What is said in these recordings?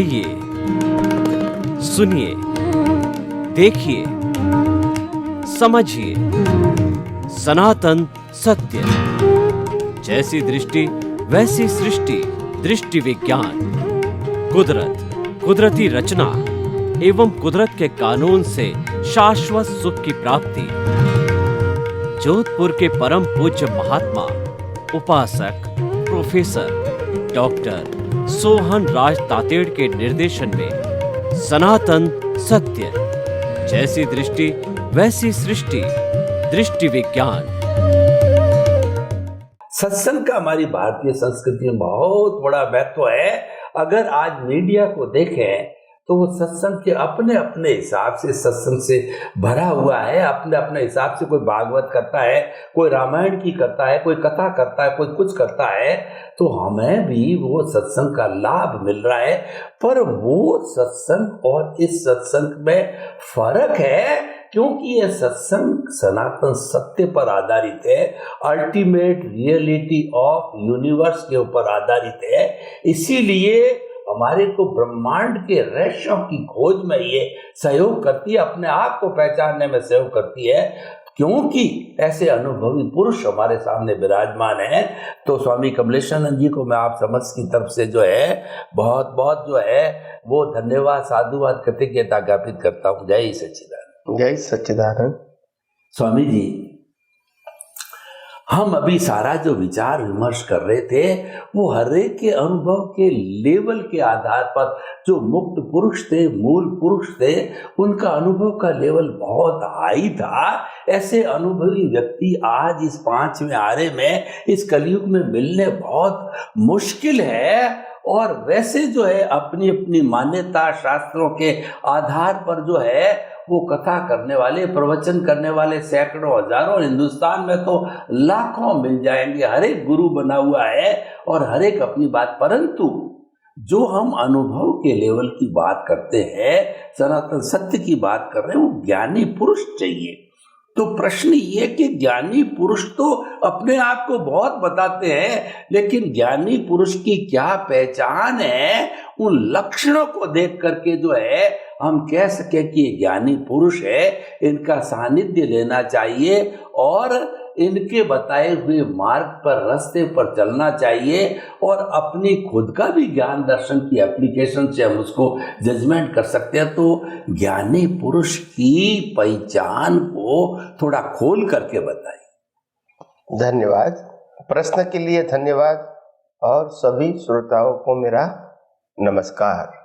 आइए, सुनिए, देखिए, समझिए सनातन सत्य। जैसी दृष्टि वैसी सृष्टि, दृष्टि विज्ञान। कुदरत, कुदरती रचना एवं कुदरत के कानून से शाश्वत सुख की प्राप्ति। जोधपुर के परम पूज्य महात्मा उपासक प्रोफेसर डॉक्टर सोहन राज तातेड़ के निर्देशन में सनातन सत्य। जैसी दृष्टि वैसी सृष्टि, दृष्टि विज्ञान। सत्संग का हमारी भारतीय संस्कृति में बहुत बड़ा महत्व है। अगर आज मीडिया को देखें तो वो सत्संग के अपने अपने हिसाब से सत्संग से भरा हुआ है। अपने अपने हिसाब से कोई भागवत करता है, कोई रामायण की करता है, कोई कथा करता है, कोई कुछ करता है। तो हमें भी वो सत्संग का लाभ मिल रहा है, पर वो सत्संग और इस सत्संग में फर्क है, क्योंकि यह सत्संग सनातन सत्य पर आधारित है, अल्टीमेट रियलिटी ऑफ यूनिवर्स के ऊपर आधारित है। इसीलिए हमारे को ब्रह्मांड के रहस्यों की खोज में ये सहयोग करती है, अपने आप को पहचानने में सहयोग करती है, क्योंकि ऐसे अनुभवी पुरुष हमारे सामने विराजमान हैं। तो स्वामी कमलेशानंद जी को मैं आप समस्त की तरफ से जो है बहुत बहुत जो है वो धन्यवाद, साधुवाद, कृतज्ञता ज्ञापित करता हूँ। जय सच्चिदानंद। जय सच्चिदानंद। स्वामी जी, हम अभी सारा जो विचार विमर्श कर रहे थे वो हर एक के अनुभव के लेवल के आधार पर, जो मुक्त पुरुष थे, मूल पुरुष थे, उनका अनुभव का लेवल बहुत हाई था। ऐसे अनुभवी व्यक्ति आज इस 5वें आरे में, इस कलयुग में मिलने बहुत मुश्किल है। और वैसे जो है अपनी अपनी मान्यता शास्त्रों के आधार पर जो है वो कथा करने वाले, प्रवचन करने वाले सैकड़ों हजारों, हिंदुस्तान में तो लाखों मिल जाएंगे। हर एक गुरु बना हुआ है और हर एक अपनी बात। परंतु जो हम अनुभव के लेवल की बात करते हैं, सनातन सत्य की बात कर रहे हैं, वो ज्ञानी पुरुष चाहिए। तो प्रश्न ये कि ज्ञानी पुरुष तो अपने आप को बहुत बताते हैं, लेकिन ज्ञानी पुरुष की क्या पहचान है, उन लक्षणों को देख करके जो है हम कह सके कि ज्ञानी पुरुष है। इनका सानिध्य लेना चाहिए और इनके बताए हुए मार्ग पर, रास्ते पर चलना चाहिए। और अपनी खुद का भी ज्ञान दर्शन की एप्लीकेशन से हम उसको जजमेंट कर सकते हैं। तो ज्ञानी पुरुष की पहचान को थोड़ा खोल करके बताइए। धन्यवाद। प्रश्न के लिए धन्यवाद और सभी श्रोताओं को मेरा नमस्कार।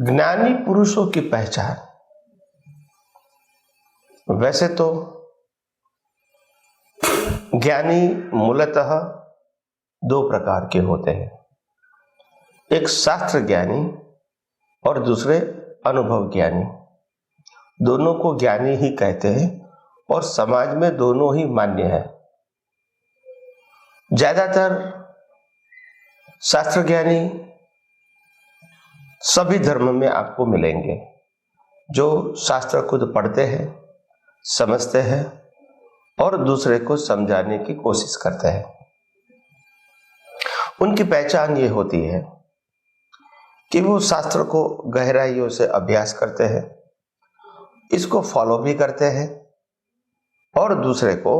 ज्ञानी पुरुषों की पहचान, वैसे तो ज्ञानी मूलतः 2 प्रकार के होते हैं, एक शास्त्र ज्ञानी और दूसरे अनुभव ज्ञानी। दोनों को ज्ञानी ही कहते हैं और समाज में दोनों ही मान्य है। ज्यादातर शास्त्र ज्ञानी सभी धर्म में आपको मिलेंगे, जो शास्त्र खुद पढ़ते हैं, समझते हैं और दूसरे को समझाने की कोशिश करते हैं। उनकी पहचान ये होती है कि वो शास्त्र को गहराइयों से अभ्यास करते हैं, इसको फॉलो भी करते हैं और दूसरे को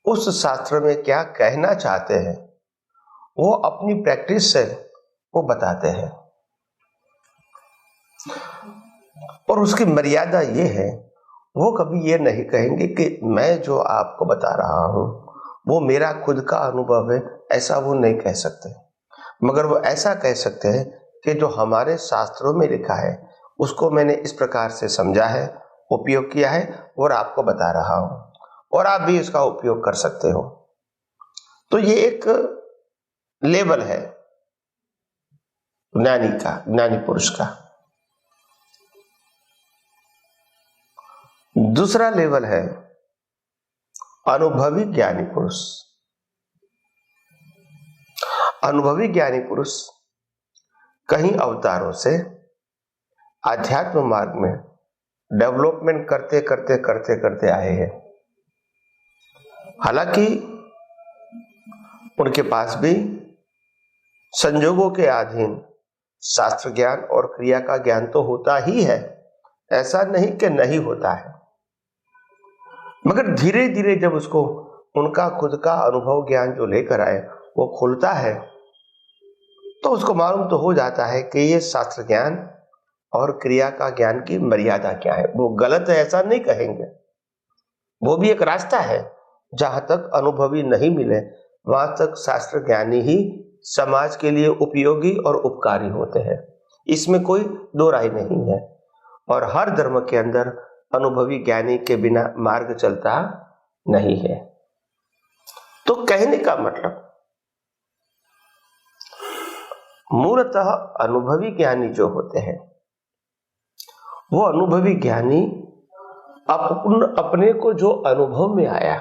उस शास्त्र में क्या कहना चाहते हैं वो अपनी प्रैक्टिस से वो बताते हैं। और उसकी मर्यादा ये है, वो कभी ये नहीं कहेंगे कि मैं जो आपको बता रहा हूं वो मेरा खुद का अनुभव है, ऐसा वो नहीं कह सकते। मगर वो ऐसा कह सकते हैं कि जो हमारे शास्त्रों में लिखा है उसको मैंने इस प्रकार से समझा है, उपयोग किया है और आपको बता रहा हूं, और आप भी इसका उपयोग कर सकते हो। तो ये एक लेवल है ज्ञानी का, ज्ञानी पुरुष का। दूसरा लेवल है अनुभवी ज्ञानी पुरुष। अनुभवी ज्ञानी पुरुष कई अवतारों से आध्यात्म मार्ग में डेवलपमेंट करते करते करते करते आए हैं। हालांकि उनके पास भी संजोगों के अधीन शास्त्र ज्ञान और क्रिया का ज्ञान तो होता ही है, ऐसा नहीं कि नहीं होता है, मगर धीरे धीरे जब उसको उनका खुद का अनुभव ज्ञान जो लेकर आए वो खुलता है, तो उसको मालूम तो हो जाता है कि ये शास्त्र ज्ञान और क्रिया का ज्ञान की मर्यादा क्या है। वो गलत है ऐसा नहीं कहेंगे, वो भी एक रास्ता है। जहां तक अनुभवी नहीं मिले वहां तक शास्त्र ज्ञानी ही समाज के लिए उपयोगी और उपकारी होते हैं, इसमें कोई दो राय नहीं है। और हर धर्म के अंदर अनुभवी ज्ञानी के बिना मार्ग चलता नहीं है। तो कहने का मतलब मूलतः अनुभवी ज्ञानी जो होते हैं वो अनुभवी ज्ञानी अपने को जो अनुभव में आया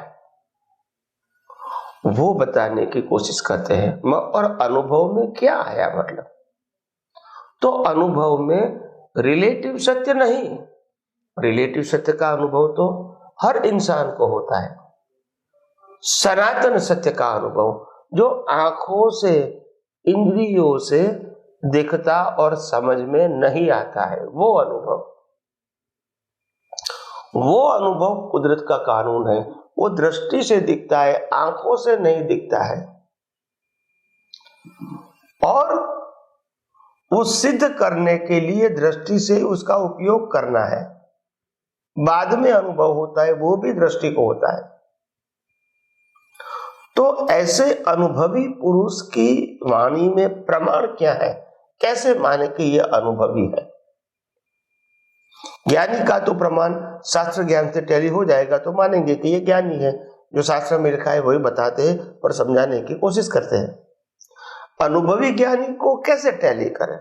वो बताने की कोशिश करते हैं। और अनुभव में क्या आया मतलब, तो अनुभव में रिलेटिव सत्य नहीं, रिलेटिव सत्य का अनुभव तो हर इंसान को होता है। सनातन सत्य का अनुभव जो आंखों से इंद्रियों से दिखता और समझ में नहीं आता है, वो अनुभव कुदरत का कानून है। वो दृष्टि से दिखता है, आंखों से नहीं दिखता है, और वो सिद्ध करने के लिए दृष्टि से उसका उपयोग करना है। बाद में अनुभव होता है, वो भी दृष्टि को होता है। तो ऐसे अनुभवी पुरुष की वाणी में प्रमाण क्या है, कैसे माने कि ये अनुभवी है। ज्ञानी का तो प्रमाण शास्त्र ज्ञान से टैली हो जाएगा तो मानेंगे कि ये ज्ञानी है, जो शास्त्र में लिखा है वही बताते हैं और समझाने की कोशिश करते हैं। अनुभवी ज्ञानी को कैसे टैली करें,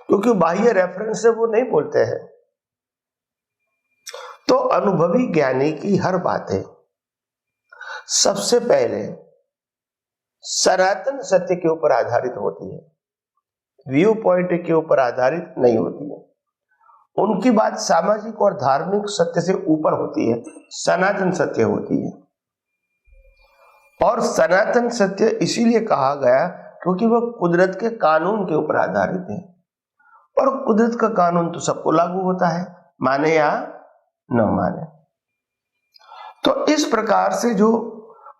क्योंकि बाह्य रेफरेंस से वो नहीं बोलते हैं। तो अनुभवी ज्ञानी की हर बातें सबसे पहले सनातन सत्य के ऊपर आधारित होती है, व्यू पॉइंट के ऊपर आधारित नहीं होती है। उनकी बात सामाजिक और धार्मिक सत्य से ऊपर होती है, सनातन सत्य होती है। और सनातन सत्य इसीलिए कहा गया क्योंकि वह कुदरत के कानून के ऊपर आधारित है, और कुदरत का कानून तो सबको लागू होता है, माने या न माने। तो इस प्रकार से जो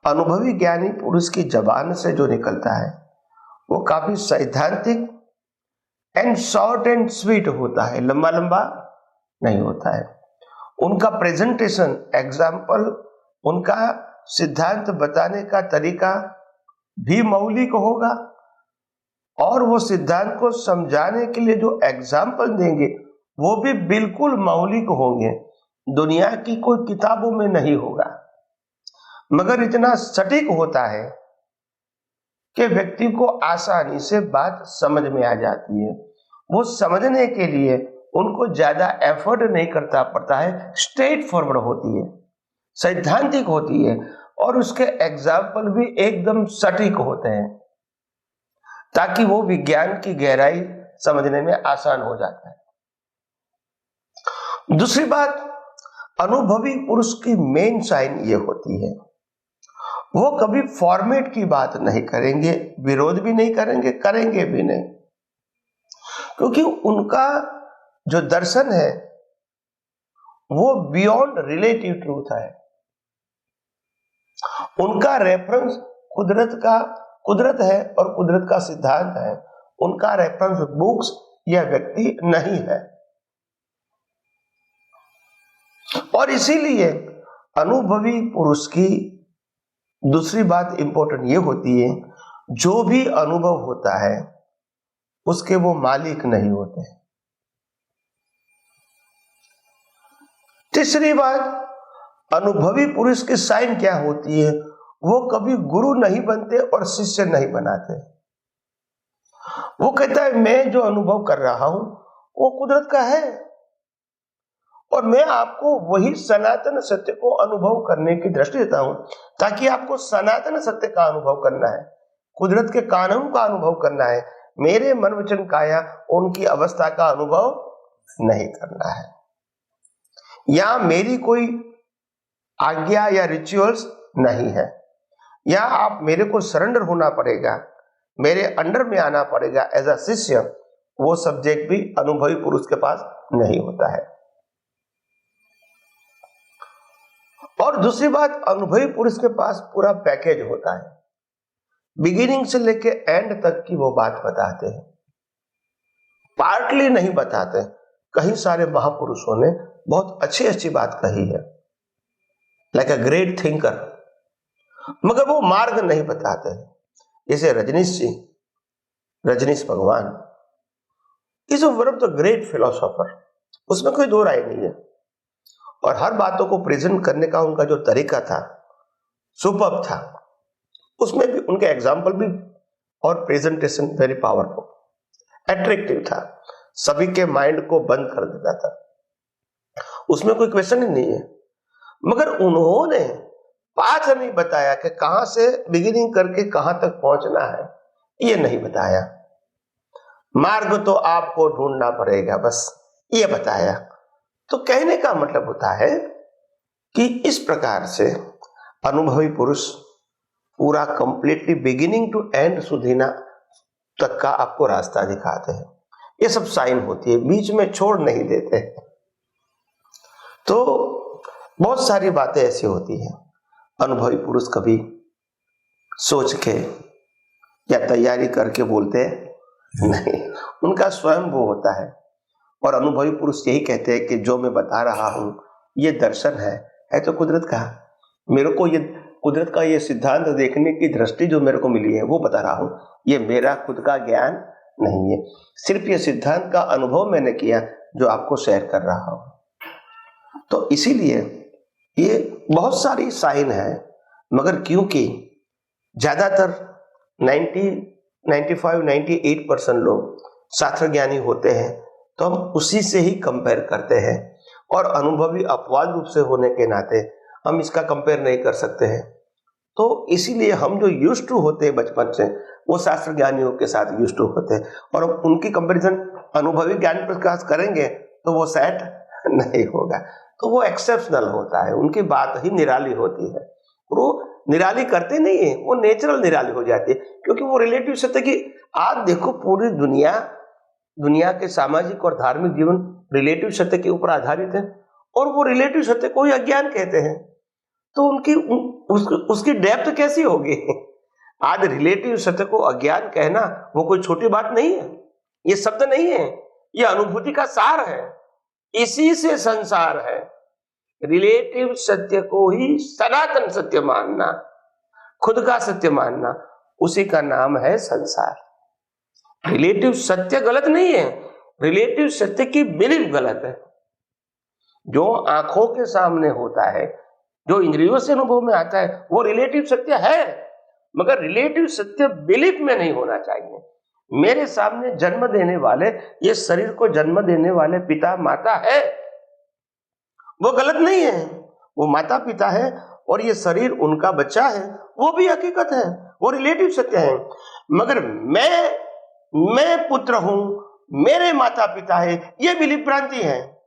अनुभवी ज्ञानी पुरुष की जबान से जो निकलता है वो काफी सैद्धांतिक एंड शॉर्ट एंड स्वीट होता है, लंबा लंबा नहीं होता है। उनका प्रेजेंटेशन, एग्जाम्पल, उनका सिद्धांत बताने का तरीका भी मौलिक होगा, और वो सिद्धांत को समझाने के लिए जो एग्जाम्पल देंगे वो भी बिल्कुल मौलिक होंगे, दुनिया की कोई किताबों में नहीं होगा, मगर इतना सटीक होता है कि व्यक्ति को आसानी से बात समझ में आ जाती है। वो समझने के लिए उनको ज्यादा एफर्ट नहीं करता पड़ता है, स्ट्रेट फॉरवर्ड होती है, सैद्धांतिक होती है, और उसके एग्जाम्पल भी एकदम सटीक होते हैं, ताकि वो विज्ञान की गहराई समझने में आसान हो जाता है। दूसरी बात, अनुभवी पुरुष की मेन साइन ये होती है, वो कभी फॉर्मेट की बात नहीं करेंगे, विरोध भी नहीं करेंगे, करेंगे भी नहीं, क्योंकि उनका जो दर्शन है वो बियॉन्ड रिलेटिव ट्रूथ है। उनका रेफरेंस कुदरत है और कुदरत का सिद्धांत है। उनका रेफरेंस बुक्स या व्यक्ति नहीं है। और इसीलिए अनुभवी पुरुष की दूसरी बात इंपॉर्टेंट ये होती है, जो भी अनुभव होता है उसके वो मालिक नहीं होते। तीसरी बात, अनुभवी पुरुष की साइन क्या होती है, वो कभी गुरु नहीं बनते और शिष्य नहीं बनाते। वो कहता है मैं जो अनुभव कर रहा हूं वो कुदरत का है, और मैं आपको वही सनातन सत्य को अनुभव करने की दृष्टि देता हूं, ताकि आपको सनातन सत्य का अनुभव करना है, कुदरत के कानून का अनुभव करना है, मेरे मन वचन काया उनकी अवस्था का अनुभव नहीं करना है। या मेरी कोई आज्ञा या रिचुअल्स नहीं है, या आप मेरे को सरेंडर होना पड़ेगा, मेरे अंडर में आना पड़ेगा एज अ शिष्य, वो सब्जेक्ट भी अनुभवी पुरुष के पास नहीं होता है। और दूसरी बात, अनुभवी पुरुष के पास पूरा पैकेज होता है, बिगिनिंग से लेके एंड तक की वो बात बताते हैं, पार्टली नहीं बताते। कई सारे महापुरुषों ने बहुत अच्छी अच्छी बात कही है, लाइक अ ग्रेट थिंकर, मगर वो मार्ग नहीं बताते। जैसे रजनीश भगवान is one of the great philosopher, उसमें कोई दो राय नहीं है। और हर बातों को प्रेजेंट करने का उनका जो तरीका था सुपर्ब था, उसमें भी उनके एग्जाम्पल भी और प्रेजेंटेशन वेरी पावरफुल, अट्रैक्टिव था, सभी के माइंड को बंद कर देता था, उसमें कोई क्वेश्चन ही नहीं है। मगर उन्होंने पाथ नहीं बताया कि कहां से बिगिनिंग करके कहां तक पहुंचना है, ये नहीं बताया। मार्ग तो आपको ढूंढना पड़ेगा, बस ये बताया। तो कहने का मतलब होता है कि इस प्रकार से अनुभवी पुरुष पूरा कंप्लीटली बिगिनिंग टू एंड सुधीना तक का आपको रास्ता दिखाते हैं। ये सब साइन होती है, बीच में छोड़ नहीं देते। तो बहुत सारी बातें ऐसी होती हैं, अनुभवी पुरुष कभी सोच के या तैयारी करके बोलते नहीं, उनका स्वयं वो होता है। और अनुभवी पुरुष यही कहते हैं कि जो मैं बता रहा हूं ये दर्शन है तो कुदरत का। मेरे को ये कुदरत का ये सिद्धांत देखने की दृष्टि जो मेरे को मिली है वो बता रहा हूं, ये मेरा खुद का ज्ञान नहीं है, सिर्फ ये सिद्धांत का अनुभव मैंने किया जो आपको शेयर कर रहा हूं। तो इसीलिए ये बहुत सारी साइन है, मगर क्योंकि ज्यादातर 95-98% लोग शास्त्र ज्ञानी होते हैं, तो हम उसी से ही कंपेयर करते हैं। और अनुभवी अपवाद रूप से होने के नाते हम इसका कंपेयर नहीं कर सकते हैं। तो इसीलिए हम जो यूज्ड टू होते हैं बचपन से, वो शास्त्र ज्ञानियों के साथ यूज्ड टू होते हैं, और हम उनकी कंपैरिजन अनुभवी ज्ञान प्रकाश करेंगे तो वो सेट नहीं होगा। तो वो एक्सेप्शनल होता है, उनकी बात ही निराली होती है। वो निराली करते नहीं है, वो नेचुरल निराली हो जाती है, क्योंकि वो रिलेटिव सत्य की। आज देखो पूरी दुनिया के सामाजिक और धार्मिक जीवन रिलेटिव सत्य के ऊपर आधारित है, और वो रिलेटिव सत्य को ही अज्ञान कहते हैं। तो उसकी डेप्थ कैसी होगी? आज रिलेटिव सत्य को अज्ञान कहना वो कोई छोटी बात नहीं है, ये शब्द नहीं है, ये अनुभूति का सार है, इसी से संसार है। रिलेटिव सत्य को ही सनातन सत्य मानना, खुद का सत्य मानना, उसी का नाम है संसार। रिलेटिव सत्य गलत नहीं है, रिलेटिव सत्य की बिलीफ गलत है। जो आंखों के सामने होता है, जो इंद्रियों से अनुभव में आता है, वो रिलेटिव सत्य है, मगर रिलेटिव सत्य बिलीफ में नहीं होना चाहिए। मेरे सामने जन्म देने वाले, ये शरीर को जन्म देने वाले पिता माता है, वो गलत नहीं है, वो माता पिता है, और ये शरीर उनका बच्चा है, वो भी हकीकत है, वो रिलेटिव सत्य है। मगर मैं पुत्र हूं, मेरे माता पिता है, ये बिलीफ भ्रांति है।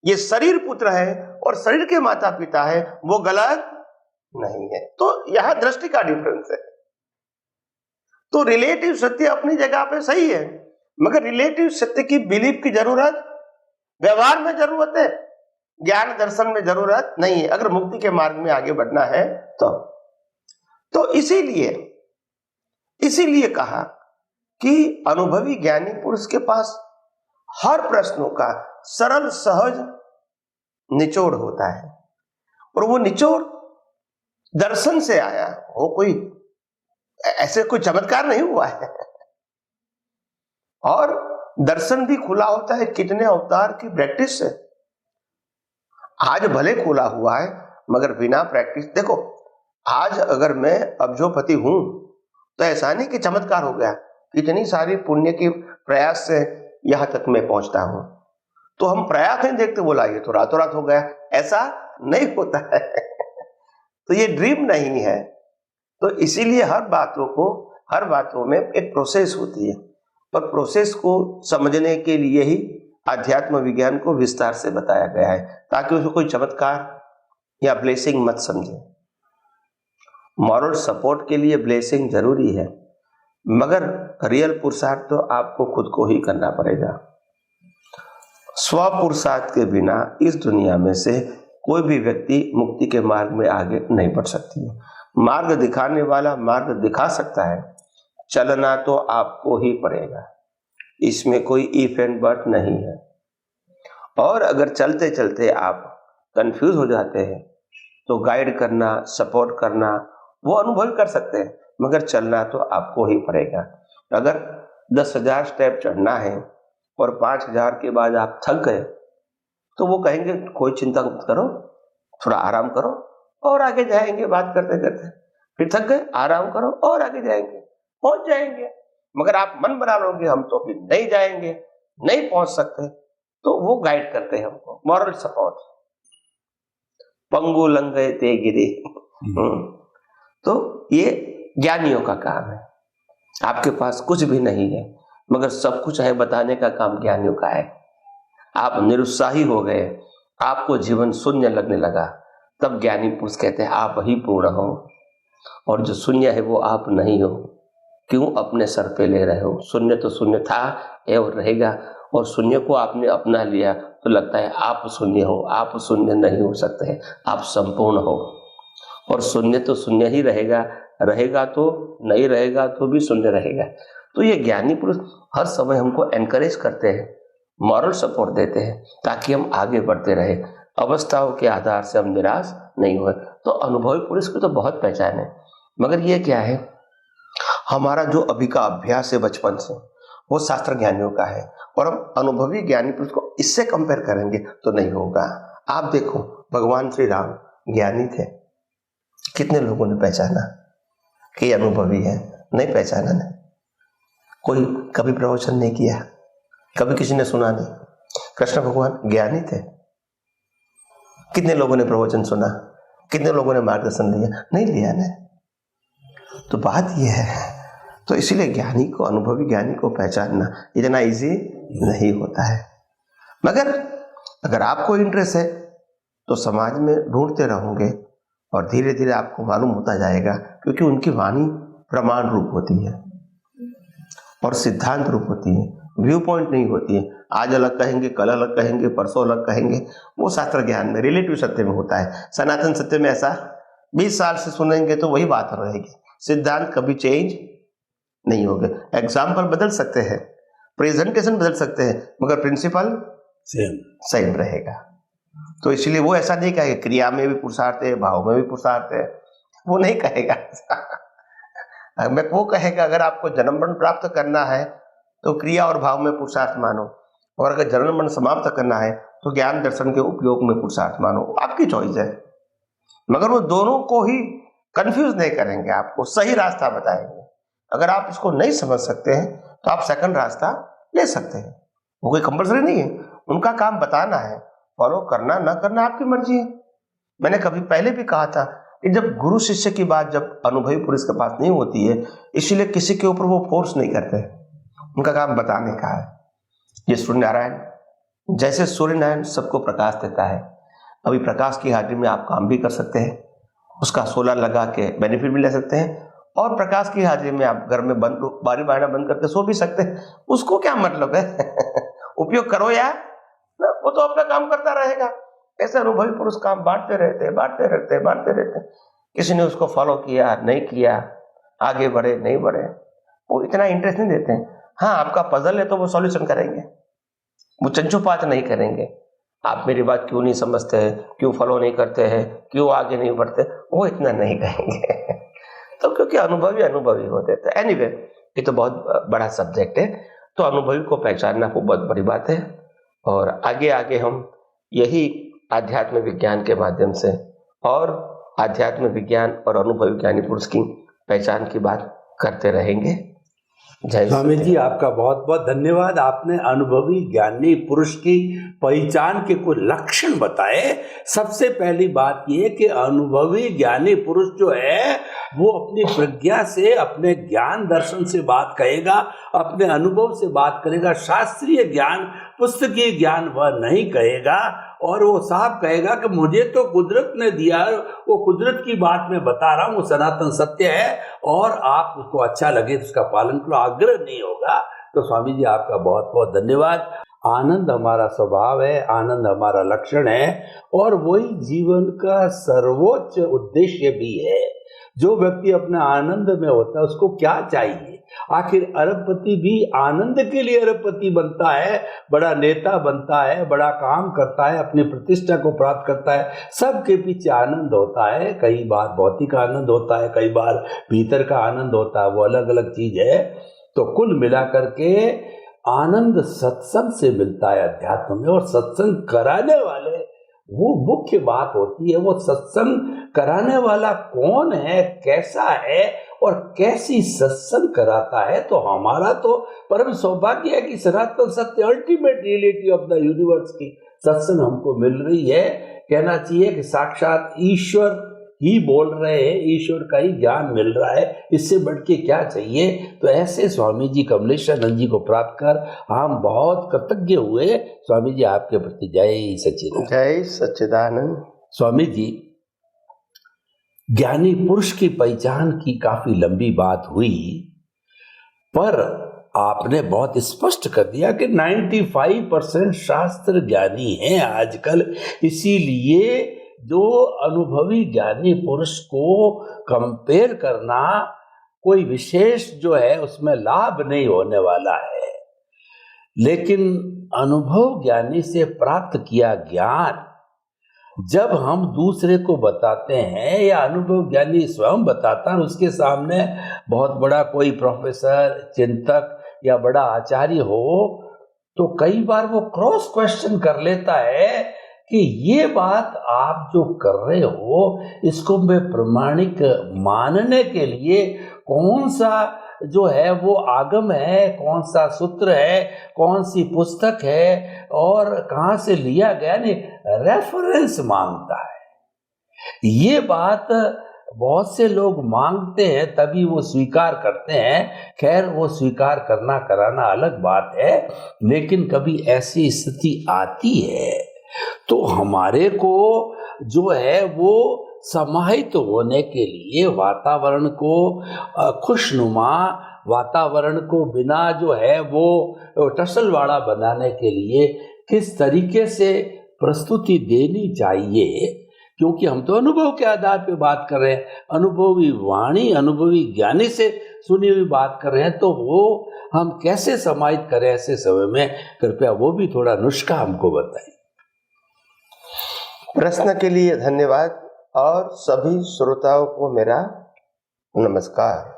ये शरीर पुत्र है और शरीर के माता पिता है, वो गलत नहीं है। तो यहां दृष्टि का डिफरेंस है। तो रिलेटिव सत्य अपनी जगह पे सही है, मगर रिलेटिव सत्य की बिलीफ की जरूरत व्यवहार में जरूरत है, ज्ञान दर्शन में जरूरत नहीं है, अगर मुक्ति के मार्ग में आगे बढ़ना है तो इसीलिए कहा कि अनुभवी ज्ञानी पुरुष के पास हर प्रश्नों का सरल सहज निचोड़ होता है, और वो निचोड़ दर्शन से आया हो, कोई ऐसे कोई चमत्कार नहीं हुआ है। और दर्शन भी खुला होता है कितने अवतार की प्रैक्टिस से। आज भले खुला हुआ है, मगर बिना प्रैक्टिस, देखो आज अगर मैं अब्जोपति हूं तो ऐसा नहीं कि चमत्कार हो गया, इतनी सारी पुण्य की प्रयास से यहां तक मैं पहुंचता हूं। तो हम प्रयास नहीं देखते, बोला ये तो रातों रात हो गया, ऐसा नहीं होता है। तो ये ड्रीम नहीं है। तो इसीलिए हर बातों में एक प्रोसेस होती है, और प्रोसेस को समझने के लिए ही आध्यात्म विज्ञान को विस्तार से बताया गया है, ताकि उसको कोई चमत्कार या ब्लेसिंग मत समझे। मॉरल सपोर्ट के लिए ब्लेसिंग जरूरी है, मगर रियल पुरुषार्थ तो आपको खुद को ही करना पड़ेगा। स्व पुरुषार्थ के बिना इस दुनिया में से कोई भी व्यक्ति मुक्ति के मार्ग में आगे नहीं बढ़ सकती है। मार्ग दिखाने वाला मार्ग दिखा सकता है, चलना तो आपको ही पड़ेगा, इसमें कोई इफ एंड बट नहीं है। और अगर चलते चलते आप कंफ्यूज हो जाते हैं तो गाइड करना, सपोर्ट करना वो अनुभव कर सकते हैं, मगर चलना तो आपको ही पड़ेगा। अगर 10,000 स्टेप चढ़ना है और 5,000 के बाद आप थक गए तो वो कहेंगे कोई चिंता मत करो, थोड़ा आराम करो और आगे जाएंगे, बात करते करते फिर थक गए, आराम करो और आगे जाएंगे, पहुंच जाएंगे। मगर आप मन बना लोगे हम तो फिर नहीं जाएंगे, नहीं पहुंच सकते, तो वो गाइड करते हैं हमको, मॉरल सपोर्ट। पंगु लंगे ते गिरे। तो ये ज्ञानियों का काम है। आपके पास कुछ भी नहीं है मगर सब कुछ है बताने का काम ज्ञानियों का है। आप निरुत्साही हो गए, आपको जीवन शून्य लगने लगा, तब ज्ञानी पुरुष कहते हैं आप ही पूर्ण हो, और जो शून्य है वो आप नहीं हो। क्यों अपने सर पे ले रहे हो? शून्य तो शून्य था और रहेगा, और शून्य को आपने अपना लिया तो लगता है आप शून्य हो। आप शून्य नहीं हो सकते हैं, आप संपूर्ण हो। और शून्य तो शून्य ही रहेगा, रहेगा तो नहीं रहेगा तो भी शून्य रहेगा। तो ये ज्ञानी पुरुष हर समय हमको एनकरेज करते हैं, मॉरल सपोर्ट देते हैं ताकि हम आगे बढ़ते रहे, अवस्थाओं के आधार से हम निराश नहीं हुए। तो अनुभवी पुरुष की तो बहुत पहचान है, मगर ये क्या है, हमारा जो अभी का अभ्यास है बचपन से वो शास्त्र ज्ञानियों का है, और हम अनुभवी ज्ञानी पुरुष को इससे कंपेयर करेंगे तो नहीं होगा। आप देखो भगवान श्री राम ज्ञानी थे, कितने लोगों ने पहचाना कि अनुभवी है? नहीं पहचाना ना, कोई कभी प्रवचन नहीं किया, कभी किसी ने सुना नहीं। कृष्ण भगवान ज्ञानी थे, कितने लोगों ने प्रवचन सुना, कितने लोगों ने मार्गदर्शन लिया? नहीं लिया ना। तो बात यह है, तो इसीलिए ज्ञानी को, अनुभवी ज्ञानी को पहचानना इतना इजी नहीं होता है। मगर अगर आपको इंटरेस्ट है तो समाज में ढूंढते रहोगे और धीरे धीरे आपको मालूम होता जाएगा, क्योंकि उनकी वाणी प्रमाण रूप होती है और सिद्धांत रूप होती है, व्यू पॉइंट नहीं होती है। आज अलग कहेंगे, कल अलग कहेंगे, परसों अलग कहेंगे, वो शास्त्र ज्ञान में, रिलेटिव सत्य में होता है। सनातन सत्य में ऐसा 20 साल से सुनेंगे तो वही बात रहेगी, सिद्धांत कभी चेंज नहीं होगा। एग्जाम्पल बदल सकते हैं, प्रेजेंटेशन बदल सकते हैं, मगर प्रिंसिपल सेम रहेगा। तो इसलिए वो ऐसा नहीं कहेगा क्रिया में भी पुरुषार्थ है, भाव में भी पुरुषार्थ है, वो नहीं कहेगा। वो कहेगा अगर आपको जन्म मरण प्राप्त करना है तो क्रिया और भाव में पुरुषार्थ मानो, और अगर जन्म मरण समाप्त करना है तो ज्ञान दर्शन के उपयोग में पुरुषार्थ मानो। आपकी चॉइस है, मगर वो दोनों को ही कंफ्यूज नहीं करेंगे, आपको सही रास्ता बताएंगे। अगर आप इसको नहीं समझ सकते हैं तो आप सेकंड रास्ता ले सकते हैं, वो कोई कंपल्सरी नहीं है, उनका काम बताना है, फॉलो करना ना करना आपकी मर्जी है। मैंने कभी पहले भी कहा था कि जब गुरु शिष्य की बात जब अनुभवी पुरुष के पास नहीं होती है, इसीलिए किसी के ऊपर वो फोर्स नहीं करते, उनका काम बताने का है। ये सूर्य नारायण, जैसे सूर्य नारायण सबको प्रकाश देता है, अभी प्रकाश की हाजिरी में आप काम भी कर सकते हैं, उसका सोलर लगा के बेनिफिट भी ले सकते हैं, और प्रकाश की हाजिरी में आप घर में बंद बारी बारना बंद करके सो भी सकते हैं। उसको क्या मतलब है? उपयोग करो यार, वो तो अपना काम करता रहेगा। ऐसे अनुभवी पुरुष काम बांटते रहते, किसी ने उसको फॉलो किया नहीं किया, आगे बढ़े नहीं बढ़े, वो इतना इंटरेस्ट नहीं देते हैं। हाँ, आपका पजल है तो वो सॉल्यूशन करेंगे, वो चंचुपात नहीं करेंगे। आप मेरी बात क्यों नहीं समझते हैं, क्यों फॉलो नहीं करते हैं, क्यों आगे नहीं बढ़ते, वो इतना नहीं कहेंगे। तो क्योंकि अनुभवी होते हैं। तो एनीवे, ये तो बहुत बड़ा सब्जेक्ट है, तो अनुभवी को पहचानना वो बहुत बड़ी बात है। और आगे आगे हम यही आध्यात्म विज्ञान के माध्यम से और आध्यात्म विज्ञान और अनुभवी ज्ञानी पुरुष की पहचान की बात करते रहेंगे। जय स्वामी जी, आपका बहुत बहुत धन्यवाद। आपने अनुभवी ज्ञानी पुरुष की पहचान के कुछ लक्षण बताए। सबसे पहली बात यह कि अनुभवी ज्ञानी पुरुष जो है वो अपनी प्रज्ञा से, अपने ज्ञान दर्शन से बात कहेगा, अपने अनुभव से बात करेगा। शास्त्रीय ज्ञान, पुस्तकीय ज्ञान वह नहीं कहेगा, और वो साफ कहेगा कि मुझे तो कुदरत ने दिया, वो कुदरत की बात मैं बता रहा हूँ, वो सनातन सत्य है और आप उसको अच्छा लगे तो उसका पालन करो, आग्रह नहीं होगा। तो स्वामी जी आपका बहुत बहुत धन्यवाद। आनंद हमारा स्वभाव है, आनंद हमारा लक्षण है और वही जीवन का सर्वोच्च उद्देश्य भी है। जो व्यक्ति अपने आनंद में होता है उसको क्या चाहिए? आखिर अरबपति भी आनंद के लिए अरबपति बनता है, बड़ा नेता बनता है, बड़ा काम करता है, अपनी प्रतिष्ठा को प्राप्त करता है, सबके पीछे आनंद होता है। कई बार भौतिक आनंद होता है, कई बार भीतर का आनंद होता है, वो अलग अलग चीज है। तो कुल मिलाकर के आनंद सत्संग से मिलता है अध्यात्म में, और सत्संग कराने वाले वो मुख्य बात होती है। वो सत्संग कराने वाला कौन है, कैसा है और कैसी सत्संग कराता है? तो हमारा तो परम सौभाग्य है कि सनातन सत्य ultimate reality of the universe की सत्संग हमको मिल रही है। कहना चाहिए कि साक्षात ईश्वर ही बोल रहे हैं, ईश्वर का ही ज्ञान मिल रहा है, इससे बढ़ के क्या चाहिए? तो ऐसे स्वामी जी कमलेशानंद जी को प्राप्त कर हम बहुत कृतज्ञ हुए। स्वामी जी आपके प्रति जय सच्चिदानंद। जय सच्चिदानंद। स्वामी जी, ज्ञानी पुरुष की पहचान की काफी लंबी बात हुई, पर आपने बहुत स्पष्ट कर दिया कि 95% शास्त्र ज्ञानी हैं आजकल। इसीलिए जो अनुभवी ज्ञानी पुरुष को कंपेयर करना कोई विशेष जो है उसमें लाभ नहीं होने वाला है। लेकिन अनुभव ज्ञानी से प्राप्त किया ज्ञान जब हम दूसरे को बताते हैं या अनुभव ज्ञानी स्वयं बताता है, उसके सामने बहुत बड़ा कोई प्रोफेसर, चिंतक या बड़ा आचार्य हो, तो कई बार वो क्रॉस क्वेश्चन कर लेता है कि ये बात आप जो कर रहे हो इसको मैं प्रमाणिक मानने के लिए कौन सा जो है वो आगम है, कौन सा सूत्र है, कौन सी पुस्तक है और कहाँ से लिया गया, नहीं रेफरेंस मांगता है। ये बात बहुत से लोग मांगते हैं तभी वो स्वीकार करते हैं। खैर, वो स्वीकार करना कराना अलग बात है, लेकिन कभी ऐसी स्थिति आती है तो हमारे को जो है वो समाहित होने के लिए वातावरण को खुशनुमा, वातावरण को बिना जो है वो टसलवाड़ा बनाने के लिए किस तरीके से प्रस्तुति देनी चाहिए, क्योंकि हम तो अनुभव के आधार पे बात कर रहे हैं, अनुभवी वाणी, अनुभवी ज्ञानी से सुनी हुई बात कर रहे हैं, तो वो हम कैसे समाहित करें ऐसे समय में? कृपया वो भी थोड़ा नुस्खा हमको बताइए। प्रश्न के लिए धन्यवाद और सभी श्रोताओं को मेरा नमस्कार।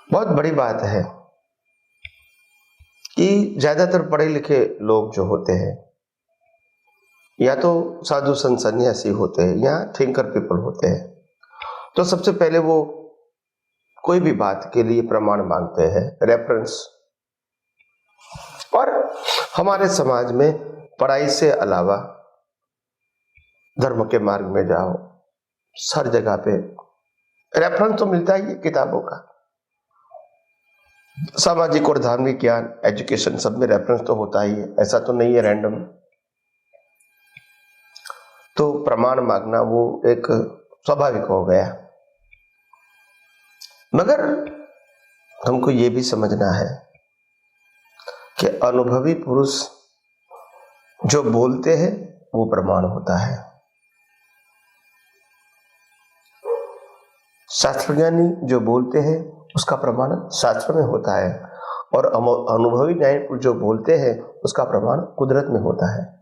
बहुत बड़ी बात है कि ज्यादातर पढ़े लिखे लोग जो होते हैं या तो साधु संत सन्यासी होते हैं या थिंकर पीपल होते हैं, तो सबसे पहले वो कोई भी बात के लिए प्रमाण मांगते हैं, रेफरेंस। और हमारे समाज में पढ़ाई से अलावा धर्म के मार्ग में जाओ, हर जगह पे रेफरेंस तो मिलता ही है किताबों का। सामाजिक और धार्मिक ज्ञान, एजुकेशन, सब में रेफरेंस तो होता ही है, ऐसा तो नहीं है रैंडम। तो प्रमाण मांगना वो एक स्वाभाविक हो गया। मगर हमको ये भी समझना है कि अनुभवी पुरुष जो बोलते हैं वो प्रमाण होता है। शास्त्रज्ञानी जो बोलते हैं उसका प्रमाण शास्त्र में होता है, और अनुभवी ज्ञानी पुरुष जो बोलते हैं उसका प्रमाण कुदरत में होता है।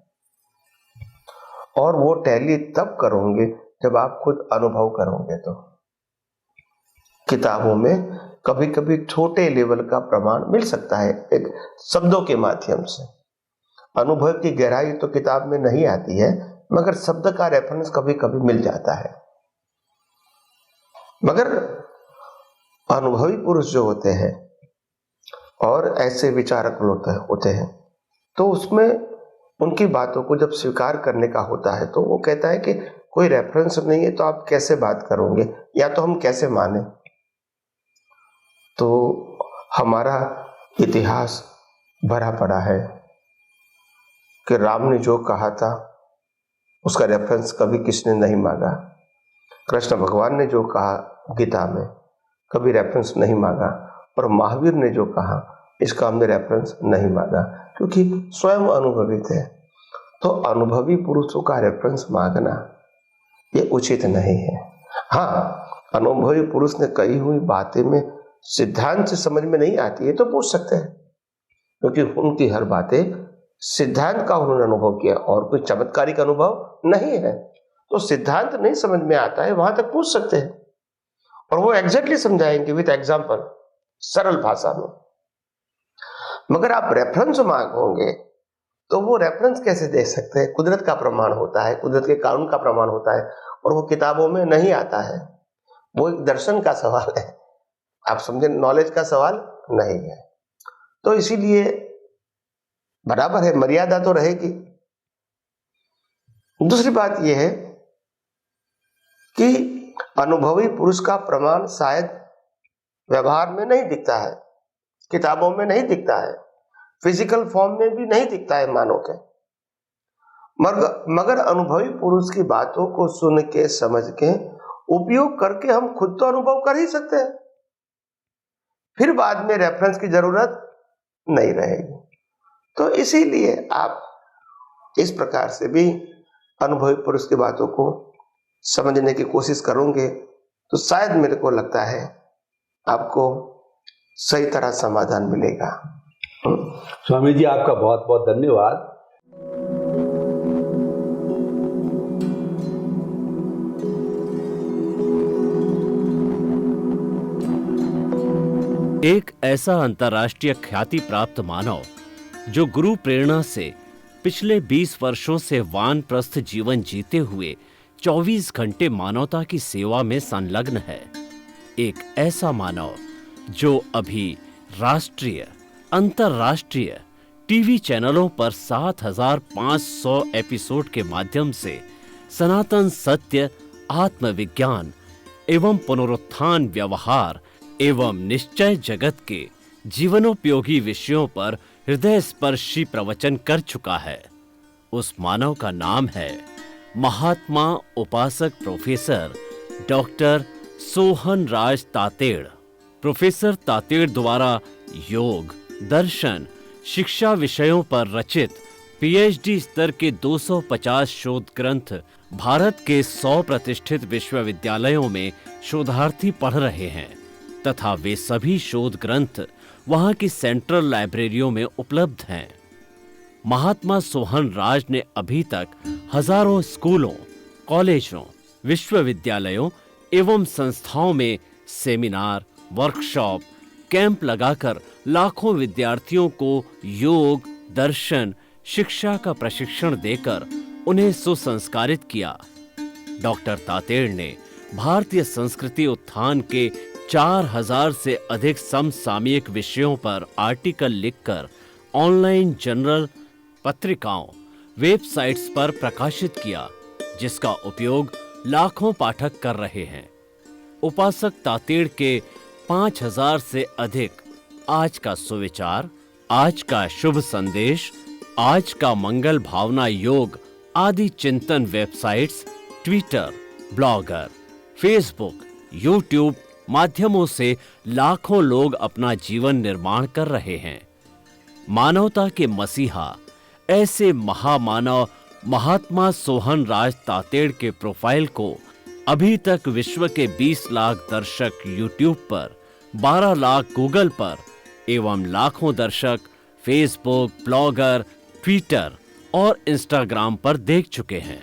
और वो टैली तब करोगे जब आप खुद अनुभव करोगे। तो किताबों में कभी कभी छोटे लेवल का प्रमाण मिल सकता है, एक शब्दों के माध्यम से। अनुभव की गहराई तो किताब में नहीं आती है, मगर शब्द का रेफरेंस कभी कभी मिल जाता है। मगर अनुभवी पुरुष जो होते हैं और ऐसे विचारक होते हैं, तो उसमें उनकी बातों को जब स्वीकार करने का होता है तो वो कहता है कि कोई रेफरेंस नहीं है तो आप कैसे बात करोगे, या तो हम कैसे माने। तो हमारा इतिहास भरा पड़ा है कि राम ने जो कहा था उसका रेफरेंस कभी किसने नहीं मांगा, कृष्ण भगवान ने जो कहा गीता में कभी रेफरेंस नहीं मांगा, और महावीर ने जो कहा इसका हमने रेफरेंस नहीं मांगा, क्योंकि स्वयं अनुभवी थे। तो अनुभवी पुरुषों का रेफरेंस मांगना ये उचित नहीं है। हाँ, अनुभवी पुरुष ने कही हुई बातें में सिद्धांत से समझ में नहीं आती है तो पूछ सकते हैं, क्योंकि उनकी हर बातें सिद्धांत का उन्होंने अनुभव किया और कोई चमत्कारिक अनुभव नहीं है। तो सिद्धांत नहीं समझ में आता है वहां तक पूछ सकते हैं और वो एग्जैक्टली समझाएंगे विद एग्जाम्पल, सरल भाषा में। मगर आप रेफरेंस मांगोगे तो वो रेफरेंस कैसे दे सकते हैं? कुदरत का प्रमाण होता है, कुदरत के कानून का प्रमाण होता है, और वो किताबों में नहीं आता है। वो एक दर्शन का सवाल है, आप समझे, नॉलेज का सवाल नहीं है। तो इसीलिए बराबर है, मर्यादा तो रहेगी। दूसरी बात यह है कि अनुभवी पुरुष का प्रमाण शायद व्यवहार में नहीं दिखता है, किताबों में नहीं दिखता है, फिजिकल फॉर्म में भी नहीं दिखता है मानव के, मगर अनुभवी पुरुष की बातों को सुन के समझ के उपयोग करके हम खुद तो अनुभव कर ही सकते हैं, फिर बाद में रेफरेंस की जरूरत नहीं रहेगी। तो इसीलिए आप इस प्रकार से भी अनुभवी पुरुष की बातों को समझने की कोशिश करोगे तो शायद मेरे को लगता है आपको सही तरह समाधान मिलेगा। स्वामी जी, आपका बहुत बहुत धन्यवाद। एक ऐसा अंतर्राष्ट्रीय ख्याति प्राप्त मानव जो गुरु प्रेरणा से पिछले 20 वर्षों से वानप्रस्थ जीवन जीते हुए 24 घंटे मानवता की सेवा में संलग्न है। एक ऐसा मानव जो अभी राष्ट्रीय, अंतर्राष्ट्रीय टीवी चैनलों पर 7,500 एपिसोड के माध्यम से सनातन सत्य, आत्मविज्ञान एवं पुनरुत्थान, व्यवहार एवं निश्चय जगत के जीवनोपयोगी विषयों पर हृदय स्पर्शी प्रवचन कर चुका है। उस मानव का नाम है महात्मा उपासक प्रोफेसर डॉक्टर सोहन राज तातेड़। प्रोफेसर तातेड़ द्वारा योग, दर्शन, शिक्षा विषयों पर रचित पीएचडी स्तर के 250 शोध ग्रंथ भारत के 100 प्रतिष्ठित विश्वविद्यालयों में शोधार्थी पढ़ रहे हैं तथा वे सभी शोध ग्रंथ वहां की सेंट्रल लाइब्रेरियों में उपलब्ध हैं। महात्मा सोहन राज ने अभी तक हजारों स्कूलों, कॉलेजों, विश्वविद्यालयों एवं संस्थाओं में सेमिनार, वर्कशॉप, कैंप लगाकर लाखों विद्यार्थियों को योग, दर्शन, शिक्षा का प्रशिक्षण देकर उन्हें सुसंस्कारित किया। डॉक्टर तातेड़ ने भारतीय संस्कृति उत्थान के 4000 से अधिक समसामयिक विषयों पर आर्टिकल लिखकर ऑनलाइन जर्नल, पत्रिकाओं, वेबसाइट्स पर प्रकाशित किया, जिसका उपयोग लाखों पाठक कर रहे हैं। उपासक तातेड़ के 5000 से अधिक आज का सुविचार, आज का शुभ संदेश, आज का मंगल भावना योग आदि चिंतन websites, Twitter, blogger, Facebook, YouTube माध्यमों से लाखों लोग अपना जीवन निर्माण कर रहे हैं। मानवता के मसीहा ऐसे महामानव महात्मा सोहन राज तातेड़ के प्रोफाइल को अभी तक विश्व के 20 लाख दर्शक यूट्यूब पर, 12 लाख गूगल पर एवं लाखों दर्शक फेसबुक, ब्लॉगर, ट्विटर और इंस्टाग्राम पर देख चुके हैं।